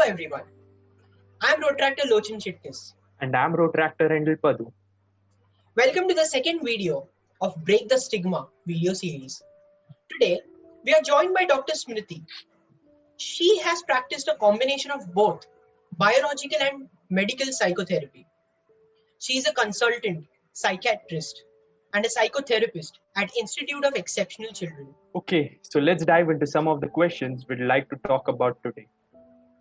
everyone. I'm Rotractor Lochin Chittis. And I'm Rotractor Endel Padu. Welcome to the second video of Break the Stigma video series. Today, we are joined by Dr. Smruti. She has practiced a combination of both biological and medical psychotherapy. She is a consultant, psychiatrist, and a psychotherapist at Institute of Exceptional Children. Okay, so let's dive into some of the questions we'd like to talk about today.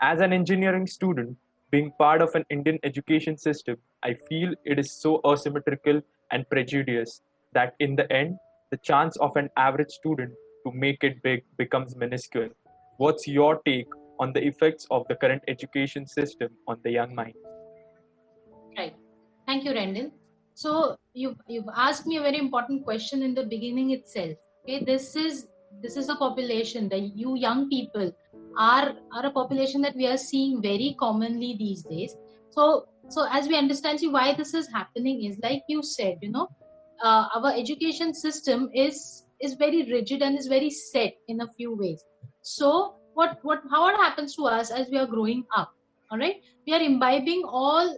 As an engineering student, being part of an Indian education system, I feel it is so asymmetrical and prejudiced that in the end, the chance of an average student to make it big becomes minuscule. What's your take on the effects of the current education system on the young mind? Right. Thank you, Rendell. So you've asked me a very important question in the beginning itself. Okay, this is a population that you young people are a population that we are seeing very commonly these days. So as we understand why this is happening is like you said, our education system is very rigid and is very set in a few ways. So what happens to us as we are growing up? All right, we are imbibing all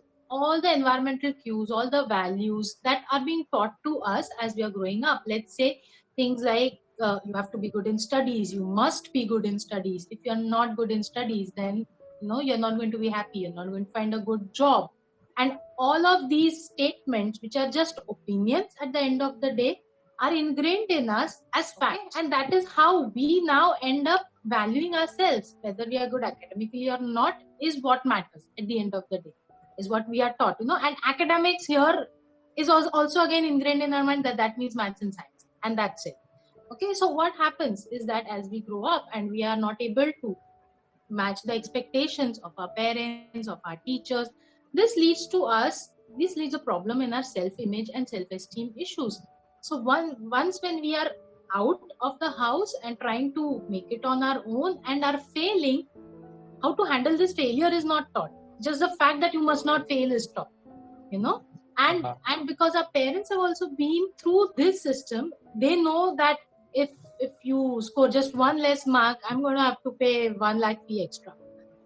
the environmental cues, all the values that are being taught to us as we are growing up. Let's say things like you have to be good in studies, you must be good in studies. If you're not good in studies, then you're not going to be happy, you're not going to find a good job. And all of these statements, which are just opinions at the end of the day, are ingrained in us as facts. And that is how we now end up valuing ourselves. Whether we are good academically or not is what matters at the end of the day, is what we are taught, and academics here is also again ingrained in our mind that means maths and science, and that's it. Okay, so what happens is that as we grow up and we are not able to match the expectations of our parents, of our teachers, this leads a problem in our self-image and self-esteem issues. So once when we are out of the house and trying to make it on our own and are failing, how to handle this failure is not taught. Just the fact that you must not fail is taught, and because our parents have also been through this system, they know that if you score just one less mark, I'm going to have to pay 1 lakh fee extra.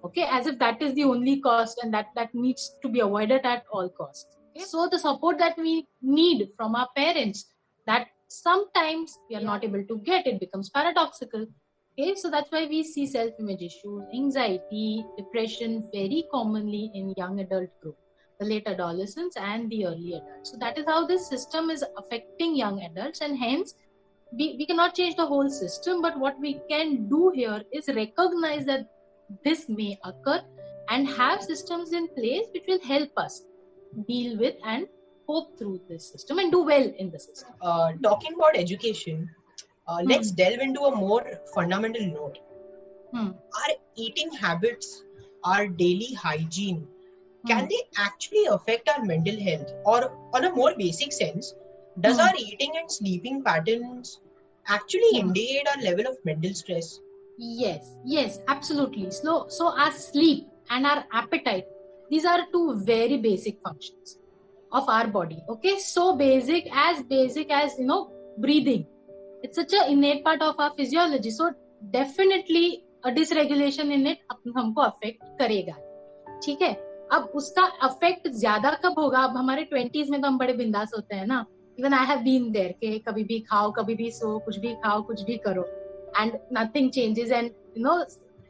Okay, as if that is the only cost and that needs to be avoided at all costs. Okay? So the support that we need from our parents, that sometimes we are not able to get, it becomes paradoxical. Okay, so that's why we see self-image issues, anxiety, depression very commonly in young adult group, the late adolescents and the early adults. So that is how this system is affecting young adults, and hence we cannot change the whole system, but what we can do here is recognize that this may occur and have systems in place which will help us deal with and cope through this system and do well in the system. Talking about education, let's delve into a more fundamental note. Our eating habits, our daily hygiene, can they actually affect our mental health? Or on a more basic sense, does our eating and sleeping patterns actually indicate our level of mental stress? Yes, absolutely. So our sleep and our appetite, these are two very basic functions of our body. Okay, so basic as breathing. It's such an innate part of our physiology. So definitely a dysregulation in it हमको affect करेगा. ठीक है? अब उसका affect ज़्यादा कब होगा? अब हमारे 20s में तो हम बड़े बिंदास होते हैं ना. Even I have been there कि कभी भी खाओ, कभी भी सो, कुछ भी खाओ, कुछ भी करो, and nothing changes. And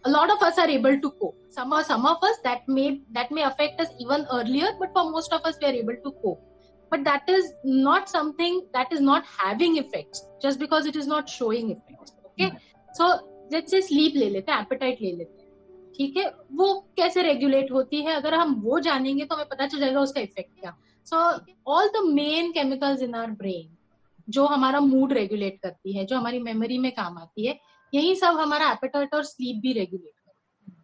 a lot of us are able to cope. Some of us that may affect us even earlier, but for most of us we are able to cope. But that is not something that is not having effects just because it is not showing effects. Okay, so let's say sleep ले लेते हैं, appetite ले लेते हैं, ठीक है, वो कैसे रेगुलेट होती है, अगर हम वो जानेंगे तो हमें पता चल जाएगा उसका इफेक्ट क्या. So all the main chemicals in our brain जो हमारा मूड रेगुलेट करती है, जो हमारी मेमोरी में काम आती है, यही सब हमारा एपेटाइट और स्लीप भी रेगुलेट करती है.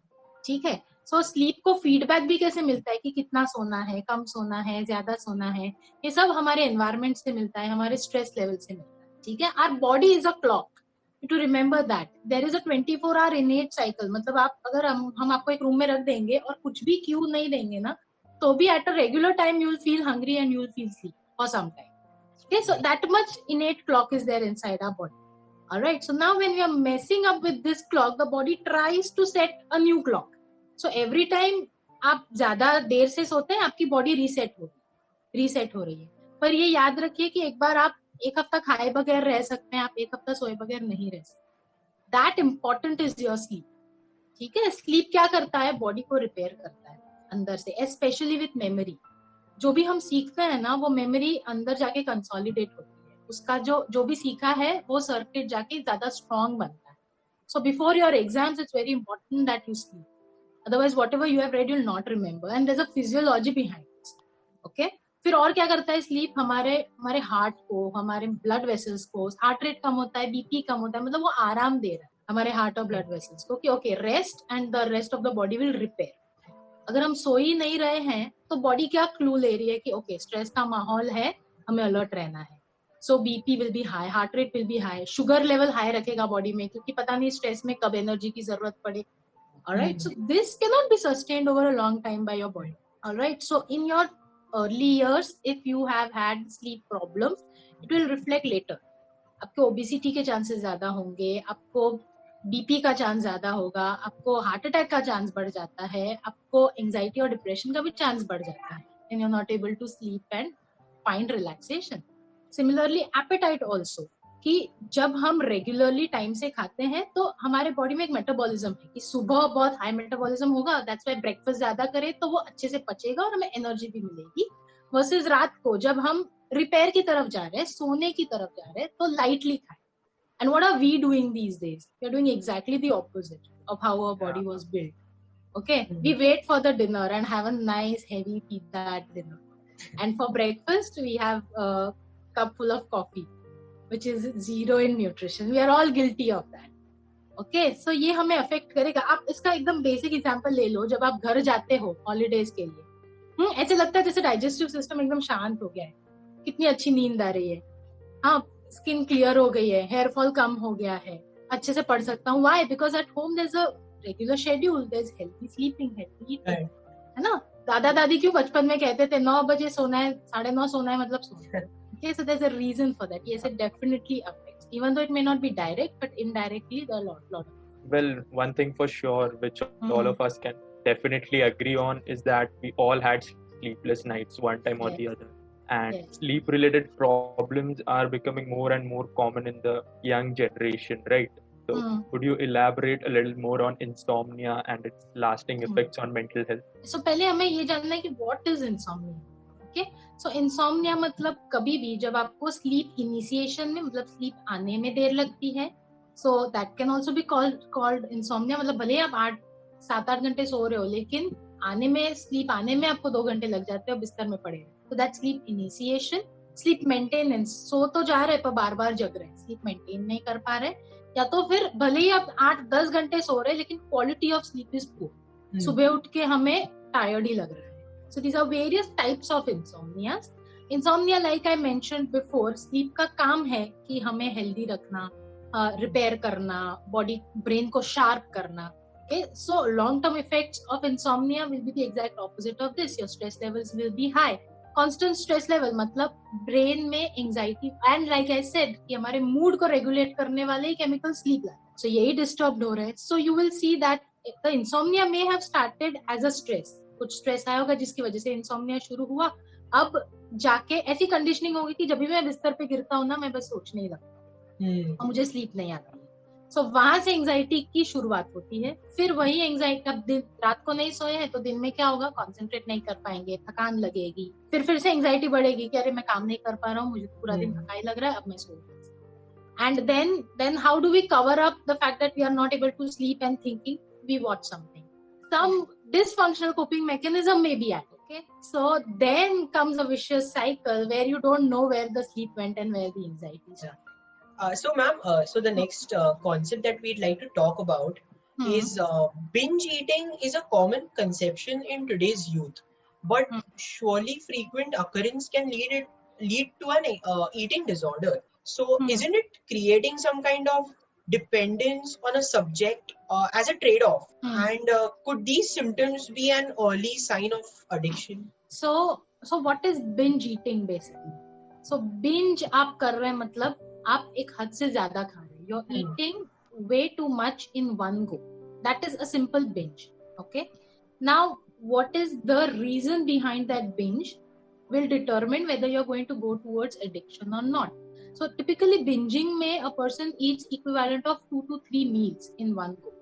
ठीक है, सो स्लीप को फीडबैक भी कैसे मिलता है कि कितना सोना है, कम सोना है, ज्यादा सोना है, ये सब हमारे एनवायरमेंट से मिलता है, हमारे स्ट्रेस लेवल से मिलता है. ठीक है, our body is a clock, to remember that there is a 24 hour innate cycle. मतलब आप अगर हम आपको एक रूम में रख देंगे और कुछ भी क्यू नहीं देंगे ना, तो भी at a regular time you will feel hungry and you will feel sleep for some time. Okay, so that much innate clock is there inside our body. All right, so now when we are messing up with this clock, the body tries to set a new clock. So every time आप ज्यादा देर से सोते हैं, आपकी body reset हो रही है। पर ये याद रखिए कि एक बार आप एक हफ्ता खाए बगैर रह सकते हैं, आप एक हफ्ता सोए बगैर नहीं रह सकते। That important is your sleep. ठीक है, स्लीप क्या करता है, बॉडी को रिपेयर करता है अंदर से, स्पेशली विथ मेमोरी। जो भी हम सीखते हैं ना, वो मेमोरी अंदर जाके कंसोलिडेट होती है, उसका जो भी सीखा है वो सर्किट जाके ज्यादा स्ट्रॉन्ग बनता है। So before your exams it's very important that you sleep, otherwise whatever you have read you will not remember, and there is a physiology behind this. Okay, फिर और क्या करता है स्लीप, हमारे हार्ट को, हमारे ब्लड वेसल्स को, heart rate कम होता है, बीपी कम होता है, मतलब वो आराम दे रहा है हमारे हार्ट और ब्लड वेसल्स को कि okay rest and the rest of the body will repair. अगर हम सो ही नहीं रहे हैं तो बॉडी क्या क्लू ले रही है कि ओके स्ट्रेस का माहौल है, हमें अलर्ट रहना है। So BP will be high, heart rate will be high, sugar level high रखेगा बॉडी में, क्योंकि पता नहीं स्ट्रेस में कब एनर्जी की जरूरत पड़े। Alright, so this cannot be sustained over a long time by your body. Alright, so in your early years, if you have had sleep problems, it will reflect later. आपको obesity के chances ज्यादा होंगे, आपको BP का chance ज्यादा होगा, आपको heart attack का चांस बढ़ जाता है, आपको एंजाइटी और डिप्रेशन का भी चांस बढ़ जाता है, and you're not able to sleep and find relaxation. Similarly, appetite also. कि जब हम रेगुलरली टाइम से खाते हैं तो हमारे बॉडी में एक मेटाबॉलिज्म है कि सुबह बहुत हाई मेटाबॉलिज्म होगा, दैट्स व्हाई ब्रेकफास्ट ज्यादा करें तो वो अच्छे से पचेगा और हमें एनर्जी भी मिलेगी, वर्सेस रात को जब हम रिपेयर की तरफ जा रहे हैं, सोने की तरफ जा रहे हैं, तो लाइटली खाएं। And what are we doing these days, we are doing exactly the opposite of how our body was built. Okay, we wait for the dinner and have a nice heavy pizza at dinner, and for breakfast we have a cup full of coffee which is zero in nutrition. We are all guilty of that. Okay, so ये हमें affect करेगा। आप इसका एकदम basic example ले लो, जब आप घर जाते हो हॉलीडेज के लिए, ऐसे लगता है जैसे डाइजेस्टिव सिस्टम एकदम शांत हो गया है, कितनी अच्छी नींद आ रही है, हाँ स्किन क्लियर हो गई है, हेयर फॉल कम हो गया है, अच्छे से पढ़ सकता हूँ। Why? Because at home there's a regular schedule, there's healthy sleeping, healthy eating, है ना। दादा दादी क्यों बचपन में कहते थे 9 बजे सोना है, 9:30 सोना है, मतलब सोना है। Okay, so there's a reason for that. Yes, it definitely affects, even though it may not be direct, but indirectly there are a lot. Well, one thing for sure, which all of us can definitely agree on, is that we all had sleepless nights one time or the other. And sleep-related problems are becoming more and more common in the young generation, right? So could you elaborate a little more on insomnia and its lasting effects on mental health? So पहले हमें ये जानना है कि what is insomnia? Okay? So insomnia मतलब कभी भी जब आपको sleep initiation में, मतलब sleep आने में देर लगती है, so that can also be called insomnia। मतलब भले आप 7-8 घंटे सो रहे हो, लेकिन sleep आने में आपको 2 घंटे लग जाते हो बिस्तर में पड़े, so that's sleep initiation। sleep maintenance, सो तो जा रहे पर बार बार जग रहे, sleep maintain नहीं कर पा रहे, या तो फिर भले ही आप 8-10 घंटे सो रहे लेकिन quality of sleep is poor, सुबह उठ के हमें टायर्ड ही लग रहा है। So these are various types of insomnia. Insomnia, like I mentioned before, sleep का काम है कि हमें healthy रखना, repair करना, body brain को sharp करना। Okay, so long-term effects of insomnia will be the exact opposite of this. Your stress levels will be high. Constant stress level मतलब brain में anxiety, and like I said कि हमारे mood को regulate करने वाले ही chemical sleep लाते हैं। So यही disturbed हो रहे हैं। So you will see that the insomnia may have started as a stress. कुछ स्ट्रेस आया होगा जिसकी वजह से इंसोम्निया शुरू हुआ, अब जाके ऐसी कंडीशनिंग होगी कि जब भी मैं बिस्तर पे गिरता हूँ ना, मैं बस सोचने ही लगता हूँ और मुझे स्लीप नहीं आती। सो वहां से एंजाइटी की शुरुआत होती है। फिर वही एंजाइटी, अब दिन रात को नहीं सोए हैं तो दिन में क्या होगा, कॉन्सेंट्रेट नहीं कर पाएंगे, थकान लगेगी, फिर से एंजाइटी बढ़ेगी कि अरे मैं काम नहीं कर पा रहा हूँ, मुझे पूरा दिन थकाई लग रहा है, अब मैं so. And then how do we cover up the fact that we are not able to sleep and thinking? We watch something. Some dysfunctional coping mechanism may be at, okay? So then comes a vicious cycle where you don't know where the sleep went and where the anxiety started. So ma'am, so the next concept that we'd like to talk about is binge eating is a common conception in today's youth, but surely frequent occurrence can lead to an eating disorder. So isn't it creating some kind of dependence on a subject as a trade-off? And could these symptoms be an early sign of addiction? So what is binge eating basically? So binge आप कर रहे हैं मतलब आप एक हद से ज्यादा खा रहे हैं, you're eating way too much in one go. That is a simple binge. Okay, Now, what is the reason behind that binge will determine whether you're going to go towards addiction or not. So typically binging में a person eats equivalent of 2 to 3 meals in one go.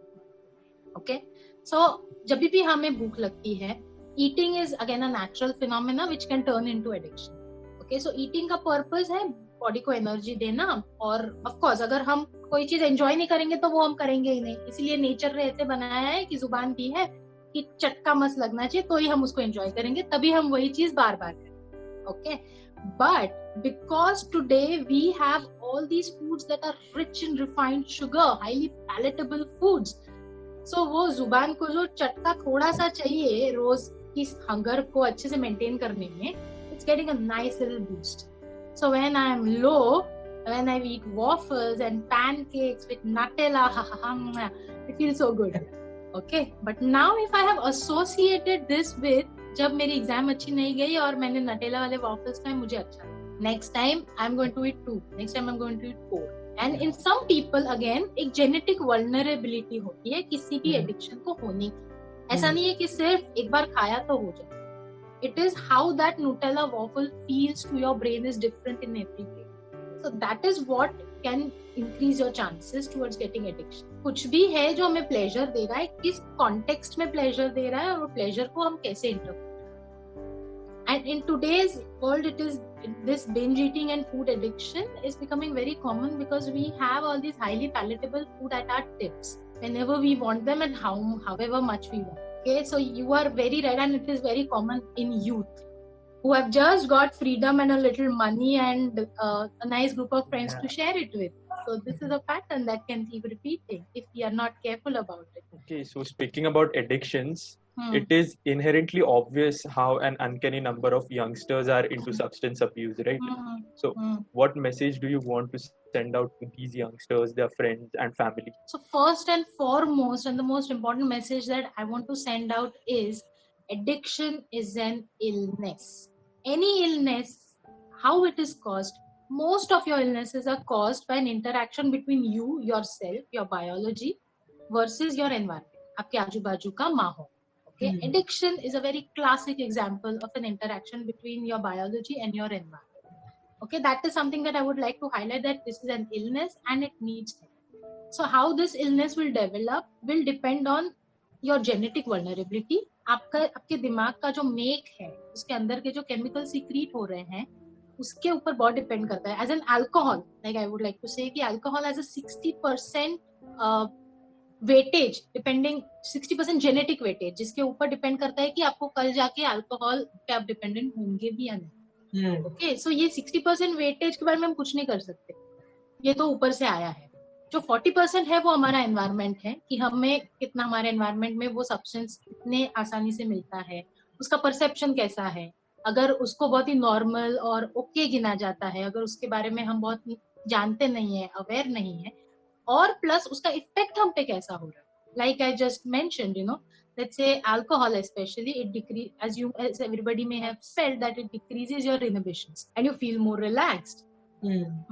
Okay, so जब भी हमें भूख लगती है, eating is again a natural phenomena which can turn into addiction. Okay, so eating का purpose है body को energy देना, और of course अगर हम कोई चीज enjoy नहीं करेंगे तो वो हम करेंगे ही नहीं, इसलिए nature ने ऐसे बनाया है कि जुबान दी है कि चटका मस्त लगना चाहिए तो ही हम उसको enjoy करेंगे, तभी हम वही चीज बार बार करेंगे. Okay, but because today we have all these foods that are rich in refined sugar, highly palatable foods, so वो जुबान को जो चटका थोड़ा सा चाहिए रोज की हंगर को अच्छे से मेंटेन करने में, it's getting a nice little boost. So when I am low, when I eat waffles and pancakes with Nutella, it feels so good. Okay, but now if I have associated this with जब मेरी exam अच्छी नहीं गई और मैंने Nutella वाले waffles खाए, मुझे अच्छा लगा, next time I'm going to eat 2, next time I'm going to eat 4. And in some people again एक genetic vulnerability होती है किसी भी addiction को होने की. ऐसा नहीं है कि सिर्फ एक बार खाया तो हो जाए. It is how that Nutella waffle feels to your brain is different in every way. So that is what can increase your chances towards getting addiction. कुछ भी है जो हमें pleasure दे रहा है, किस context में pleasure दे रहा है और वो pleasure को हम कैसे interpret. And in today's world, it is this binge eating and food addiction is becoming very common because we have all these highly palatable food at our tips whenever we want them and however much we want. Okay, so you are very right, and it is very common in youth who have just got freedom and a little money and a nice group of friends to share it with. So this is a pattern that can keep repeating if we are not careful about it. Okay, so speaking about addictions, it is inherently obvious how an uncanny number of youngsters are into substance abuse, right? So what message do you want to send out to these youngsters, their friends and family? So first and foremost, and the most important message that I want to send out is addiction is an illness. Any illness, how it is caused, most of your illnesses are caused by an interaction between you, yourself, your biology versus your environment, आपके आजू बाजू का माहौल. Okay, addiction is a very classic example of an interaction between your biology and your environment. Okay, that is something that I would like to highlight, that this is an illness and it needs help. So how this illness will develop will depend on your genetic vulnerability. आपके दिमाग का जो make है, उसके अंदर के जो chemical secret हो रहे हैं, उसके ऊपर बहुत डिपेंड करता है. As an alcohol, like I would like to say कि alcohol has a 60% weightage, depending 60% genetic weightage, जिसके ऊपर डिपेंड करता है कि आपको कल जाके अल्कोहल पे आप डिपेंडेंट होंगे भी या नहीं. ओके, सो ये 60% वेटेज के बारे में हम कुछ नहीं कर सकते, ये तो ऊपर से आया है. जो 40% है वो हमारा एनवायरनमेंट है, कि हमें कितना हमारे एनवायरनमेंट में वो सब्सटेंस कितने आसानी से मिलता है, उसका परसेप्शन कैसा है. अगर उसको बहुत ही नॉर्मल और ओके गिना जाता है, अगर उसके बारे में हम बहुत जानते नहीं है, अवेयर नहीं है, और प्लस उसका इफेक्ट हम पे कैसा हो रहा है. Like I just mentioned, you know, let's say alcohol especially, it decrease, as everybody may have felt, that it decreases your inhibitions and you feel more relaxed.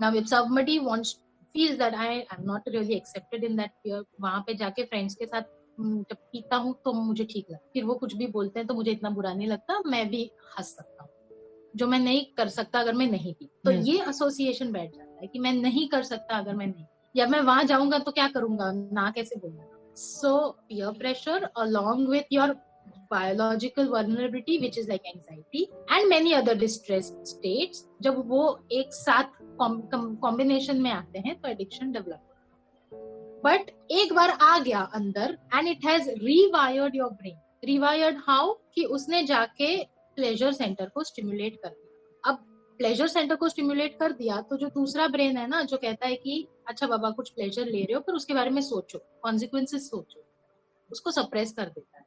Now if somebody feels that I am not really accepted in that peer, वहां पे जाके friends के साथ जब पीता हूँ तो मुझे ठीक लगता, फिर वो कुछ भी बोलते हैं तो मुझे इतना बुरा नहीं लगता, मैं भी हंस सकता हूँ, जो मैं नहीं कर सकता अगर मैं नहीं पी. तो ये एसोसिएशन बैठ जाता है कि मैं नहीं कर सकता अगर मैं नहीं, या मैं वहां जाऊंगा तो क्या करूंगा, ना कैसे बोलूंगा. So peer pressure along with your biological vulnerability, which is like anxiety and many other distress states, जब वो एक साथ कॉम्बिनेशन में आते हैं तो एडिक्शन डेवलप. बट एक बार आ गया अंदर and it has rewired your brain. Rewired how? कि उसने जाके प्लेजर सेंटर को स्टिमुलेट कर दिया. अब प्लेजर सेंटर को स्टिमुलेट कर दिया तो जो दूसरा ब्रेन है ना, जो कहता है कि अच्छा बाबा कुछ प्लेजर ले रहे हो पर उसके बारे में सोचो, कॉन्सिक्वेंसेस सोचो, उसको सप्रेस कर देता है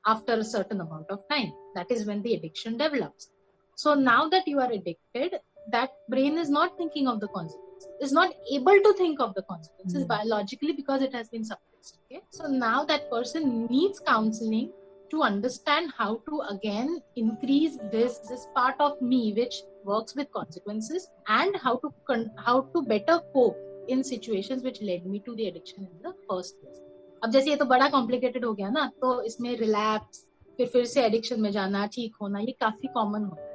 after a certain amount of time. That is when the addiction develops. So now that you are addicted, that brain is not thinking of the consequences, is not able to think of the consequences biologically because it has been suppressed. Okay, so now that person needs counseling to understand how to again increase this part of me which works with consequences, and how to better cope in situations which led me to the addiction in the first place. अब जैसे ये तो बड़ा complicated हो गया ना, तो इसमें रिलैप्स, फिर से एडिक्शन में जाना, ठीक होना, ये काफी कॉमन होता है.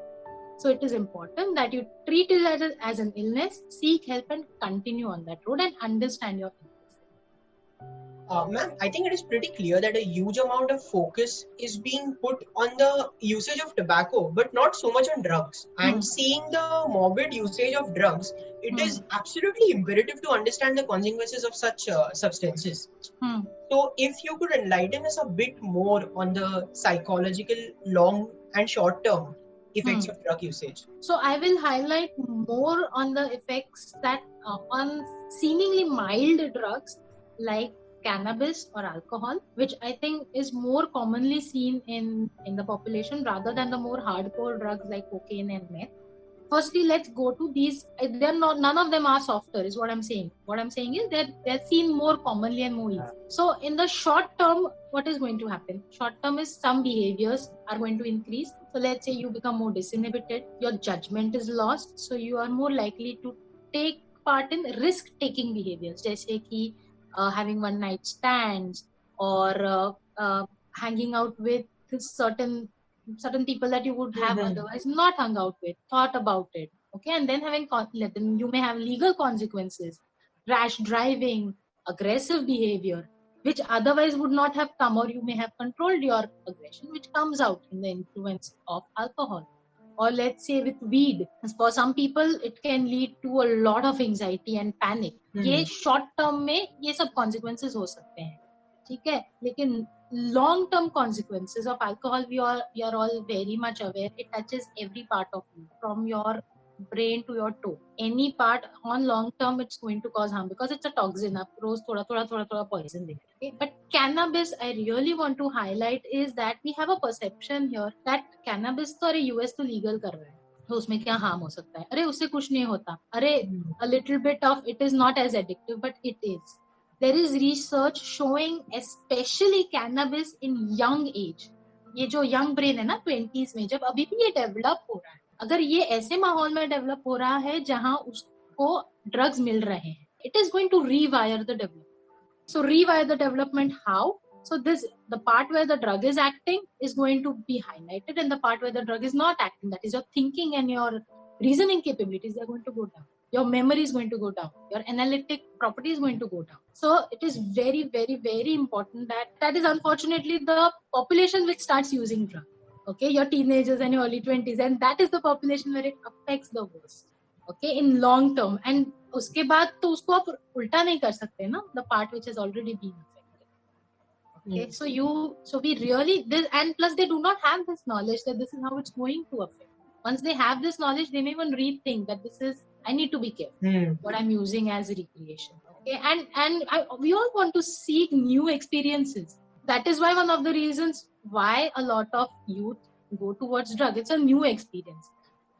So it is important that you treat it as an illness, seek help and continue on that road and understand your illness. Ma'am, I think it is pretty clear that a huge amount of focus is being put on the usage of tobacco, but not so much on drugs. And seeing the morbid usage of drugs, it is absolutely imperative to understand the consequences of such substances. So, if you could enlighten us a bit more on the psychological long and short term effects of drug usage. So I will highlight more on the effects that on seemingly mild drugs like cannabis or alcohol, which I think is more commonly seen in the population rather than the more hardcore drugs like cocaine and meth. Firstly, let's go to these. None of them are softer, is what I'm saying. What I'm saying is that they're seen more commonly and more easy. So in the short term, what is going to happen? Short term is some behaviors are going to increase. So let's say you become more disinhibited, your judgment is lost, so you are more likely to take part in risk-taking behaviors, जैसे कि having one-night stands or hanging out with certain people that you would have otherwise not hung out with, thought about it, okay, and then you may have legal consequences, rash driving, aggressive behavior, which otherwise would not have come, or you may have controlled your aggression, which comes out in the influence of alcohol. Or let's say with weed, for some people it can lead to a lot of anxiety and panic. ये short term में ये सब consequences हो सकते हैं, ठीक है, लेकिन long term consequences of alcohol, we are all very much aware. It touches every part of you, from your brain to your toe. Any part on long term, it's going to cause harm because it's a toxin. आप रोज थोड़ा poison देते हैं. Okay? But cannabis, I really want to highlight is that we have a perception here that cannabis तो अरे US तो legal कर रहा है, तो उसमें क्या harm हो सकता है? अरे उससे कुछ नहीं होता. अरे a little bit of it is not as addictive, but it is. There is research showing especially cannabis in young age. ये जो young brain है ना 20s में, जब अभी भी ये develop हो रहा है, अगर ये ऐसे माहौल में develop हो रहा है जहां उसको drugs मिल रहे हैं, it is going to rewire the development. So rewire the development how? So the part where the drug is acting is going to be highlighted, and the part where the drug is not acting, that is your thinking and your reasoning capabilities, are going to go down. Your memory is going to go down. Your analytic property is going to go down. So it is very, very, very important that is unfortunately the population which starts using drugs. Okay, your teenagers and your early 20s, and that is the population where it affects the worst. Okay, in long term. And उसके बाद तो उसको आप उल्टा नहीं कर सकते ना, the part which has already been affected. Okay, so we really, and plus they do not have this knowledge that this is how it's going to affect. Once they have this knowledge, they may even rethink that I need to be careful what I'm using as recreation. Okay, and we all want to seek new experiences. That is why one of the reasons why a lot of youth go towards drug. It's a new experience.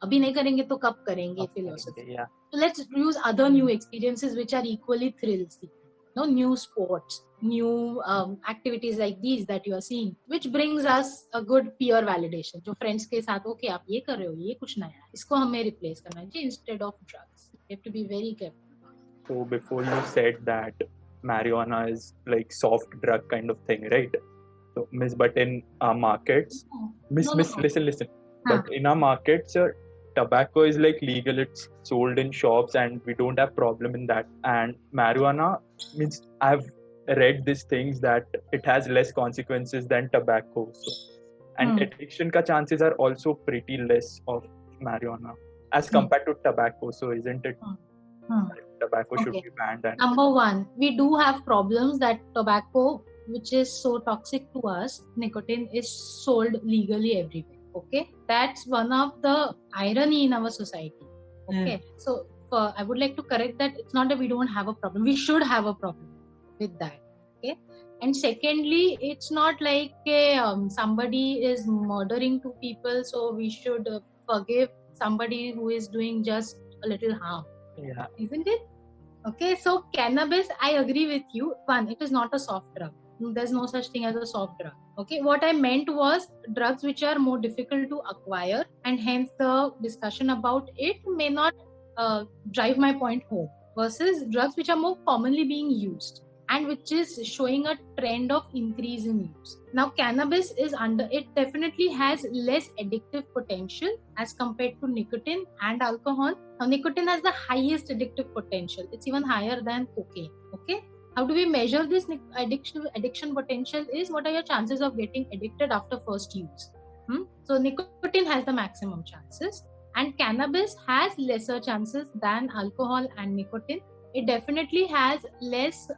अभी नहीं करेंगे तो कब करेंगे philosophy. Yeah. So let's use other new experiences which are equally thrill-seeking. No, new sports, new activities like these that you are seeing, which brings us a good peer validation. जो friends के साथ, okay, आप ये कर रहे हो, ये कुछ नया है, इसको हमें replace करना चाहिए instead of drugs. You have to be very careful. So before you said that marijuana is like soft drug kind of thing, right? So Miss, but in our markets, listen. But in our markets, tobacco is like legal. It's sold in shops, and we don't have problem in that. And marijuana means I've read these things that it has less consequences than tobacco. So, and addiction ka chances are also pretty less of marijuana as compared to tobacco. So isn't it? Tobacco should be banned. And number one, we do have problems that tobacco, which is so toxic to us, nicotine is sold legally everywhere. Okay, that's one of the irony in our society. Okay, so I would like to correct that. It's not that we don't have a problem. We should have a problem with that. Okay, and secondly, it's not like somebody is murdering two people, so we should forgive somebody who is doing just a little harm. Yeah, isn't it? Okay, so cannabis, I agree with you. One, it is not a soft drug. There's no such thing as a soft drug. Okay, what I meant was drugs which are more difficult to acquire, and hence the discussion about it may not drive my point home, versus drugs which are more commonly being used. and which is showing a trend of increase in use. Now, cannabis it definitely has less addictive potential as compared to nicotine and alcohol. Now, nicotine has the highest addictive potential. It's even higher than cocaine. Okay. How do we measure this addiction potential is what are your chances of getting addicted after first use? So nicotine has the maximum chances and cannabis has lesser chances than alcohol and nicotine. It definitely has less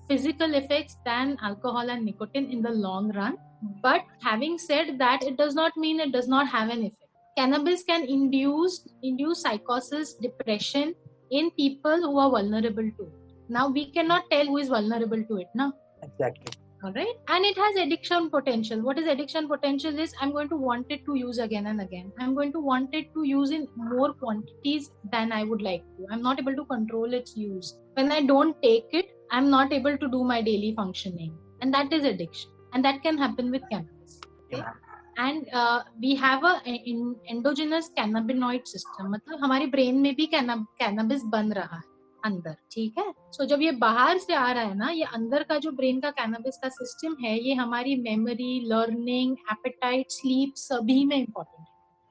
physical effects than alcohol and nicotine in the long run. But having said that, it does not mean it does not have an effect. Cannabis can induce psychosis, depression in people who are vulnerable to it. Now, we cannot tell who is vulnerable to it, no? Exactly. All right. And it has addiction potential. What is addiction potential is I'm going to want it to use again and again. I'm going to want it to use in more quantities than I would like to. I'm not able to control its use. When I don't take it, I'm not able to do my daily functioning. And that is addiction. And that can happen with cannabis. Okay? Yeah. And we have an endogenous cannabinoid system. मतलब हमारे brain में भी cannabis बन रहा है अंदर, ठीक है. सो जब ये बाहर से आ रहा है ना, ये अंदर का जो ब्रेन का कैनबिस का सिस्टम है, ये हमारी मेमोरी, लर्निंग, एपेटाइट, स्लीप सभी में इम्पोर्टेंट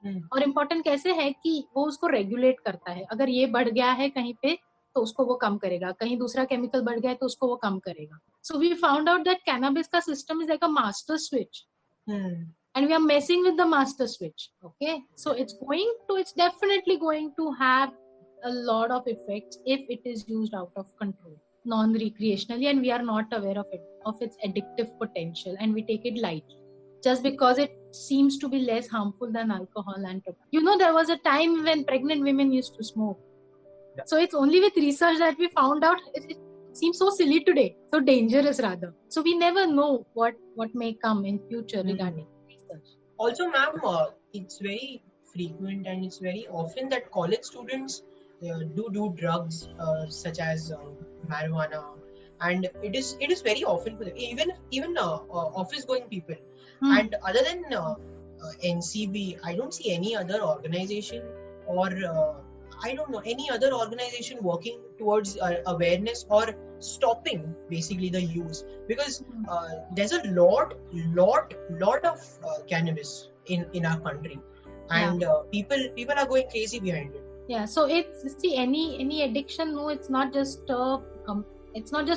है. और इम्पोर्टेंट कैसे है कि वो उसको रेगुलेट करता है. अगर ये बढ़ गया है कहीं पे तो उसको वो कम करेगा, कहीं दूसरा केमिकल बढ़ गया है तो उसको वो कम करेगा. So we found out that cannabis का system is like a master switch and we are messing with the master switch. Okay, so it's definitely going to have a lot of effects if it is used out of control, non-recreationally, and we are not aware of its addictive potential, and we take it lightly just because it seems to be less harmful than alcohol and tobacco. You know, there was a time when pregnant women used to smoke. Yeah. So it's only with research that we found out it seems so silly today, so dangerous rather. So we never know what may come in future regarding research. Also, ma'am, it's very frequent and it's very often that college students do drugs such as marijuana, and it is very often for them, even office going people. And other than NCB, I don't see any other organization or I don't know any other organization working towards awareness or stopping basically the use, because there's a lot of cannabis in our country, and people are going crazy behind it. Yeah, so any addiction. No, it's not just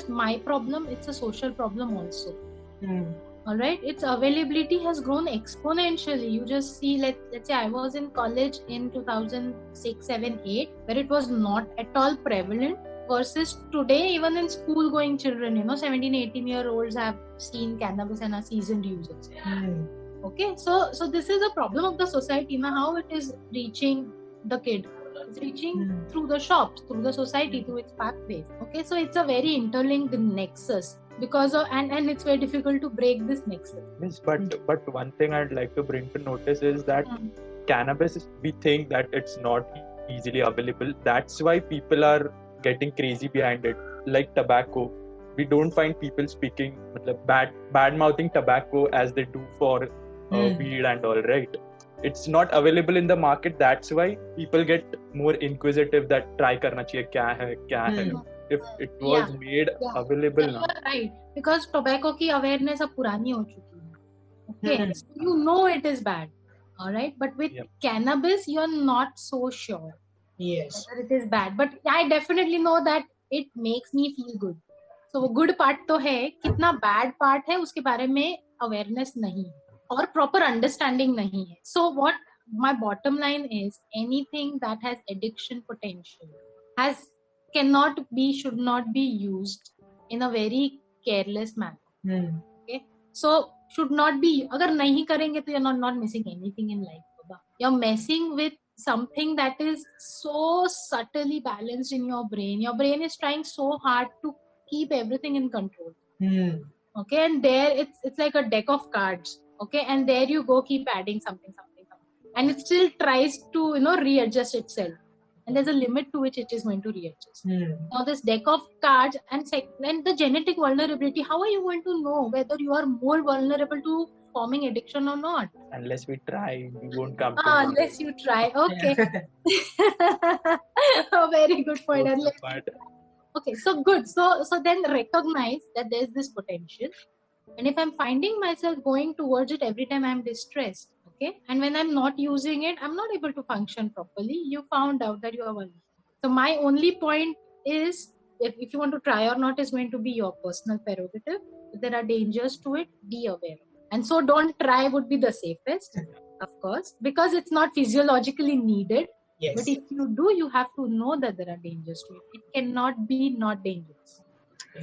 my problem. It's a social problem also. All right, its availability has grown exponentially. You just see, let's say I was in college in 2006, 7, 8, where it was not at all prevalent. Versus today, even in school-going children, 17, 18-year-olds have seen cannabis and are seasoned users. Okay, so this is a problem of the society. Now, how it is reaching the kid? It's reaching through the shops, through the society, through its pathways. Okay, so it's a very interlinked nexus because of and it's very difficult to break this nexus. Yes, but one thing I'd like to bring to notice is that cannabis, we think that it's not easily available. That's why people are getting crazy behind it. Like tobacco, we don't find people speaking bad mouthing tobacco as they do for weed and all, right? It's not available in the market. That's why people get more inquisitive that try karna chahiye, kya hai. If it was made available now. Right, because tobacco ki awareness ab purani ho chuki hai. Okay, so you know it is bad. All right, but with cannabis, you're not so sure. Yes. Whether it is bad, but I definitely know that it makes me feel good. So वो good part तो है, कितना bad part है उसके बारे में awareness नहीं है और proper understanding नहीं है. So what my bottom line is, anything that has addiction potential should not be used in a very careless manner. Okay, so should not be. अगर नहीं करेंगे तो you're not missing anything in life. You're messing with something that is so subtly balanced in your brain. Your brain is trying so hard to keep everything in control. Okay, and there it's like a deck of cards. Okay, and there you go, keep adding something, and it still tries to readjust itself. And there's a limit to which it is going to readjust. Now this deck of cards and the genetic vulnerability, how are you going to know whether you are more vulnerable to forming addiction or not? Unless we try, we won't come to unless you try. Okay. A very good point. Okay, so good. So then recognize that there's this potential. And if I'm finding myself going towards it every time I'm distressed, okay, and when I'm not using it, I'm not able to function properly, you found out that you are vulnerable. So my only point is, if you want to try or not is going to be your personal prerogative. If there are dangers to it, be aware. And so don't try would be the safest, of course, because it's not physiologically needed. Yes. But if you do, you have to know that there are dangers to it. It cannot be not dangerous.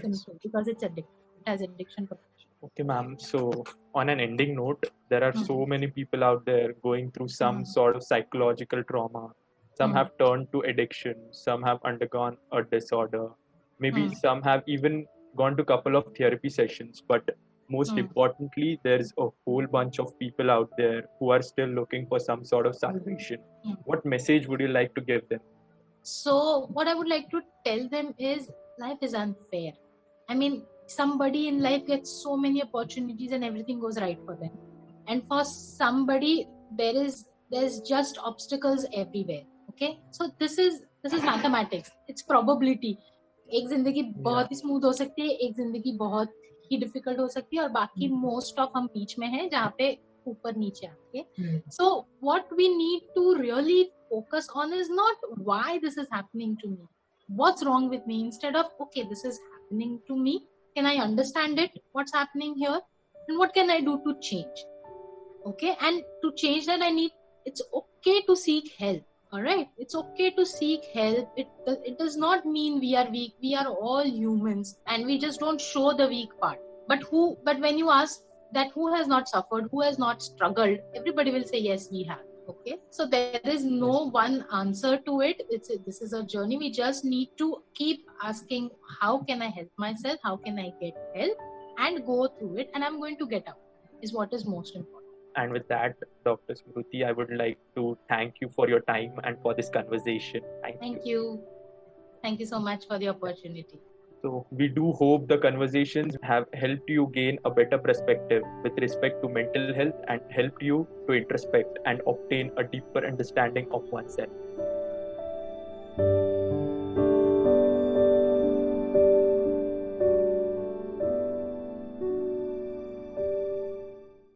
Simple, because it's addictive. It has addiction potential. Okay, ma'am. So, on an ending note, there are so many people out there going through some sort of psychological trauma. Some have turned to addiction, some have undergone a disorder. Maybe some have even gone to a couple of therapy sessions. But most importantly, there's a whole bunch of people out there who are still looking for some sort of salvation. What message would you like to give them? So, what I would like to tell them is life is unfair. I mean, somebody in life gets so many opportunities and everything goes right for them. And for somebody, there's just obstacles everywhere. Okay? So this is mathematics. It's probability. एक जिंदगी बहुत ही smooth हो सकती है, एक जिंदगी बहुत ही difficult हो सकती है, और बाकी मोस्ट ऑफ हम बीच में हैं जहाँ पे ऊपर नीचे आके. So what we need to really focus on is not why this is happening to me, what's wrong with me, instead of okay, this is happening to me, can I understand it, what's happening here, and what can I do to change. Okay, and to change that it's okay to seek help. All right, it's okay to seek help. It does not mean we are weak. We are all humans, and we just don't show the weak part. But when you ask that who has not suffered, who has not struggled, everybody will say yes, we have. Okay, so there is no one answer to it. This is a journey. We just need to keep asking, how can I help myself, how can I get help, and go through it, and I'm going to get out, is what is most important. And with that, Dr. Smruti, I would like to thank you for your time and for this conversation. Thank you. Thank you so much for the opportunity. So, we do hope the conversations have helped you gain a better perspective with respect to mental health and helped you to introspect and obtain a deeper understanding of oneself.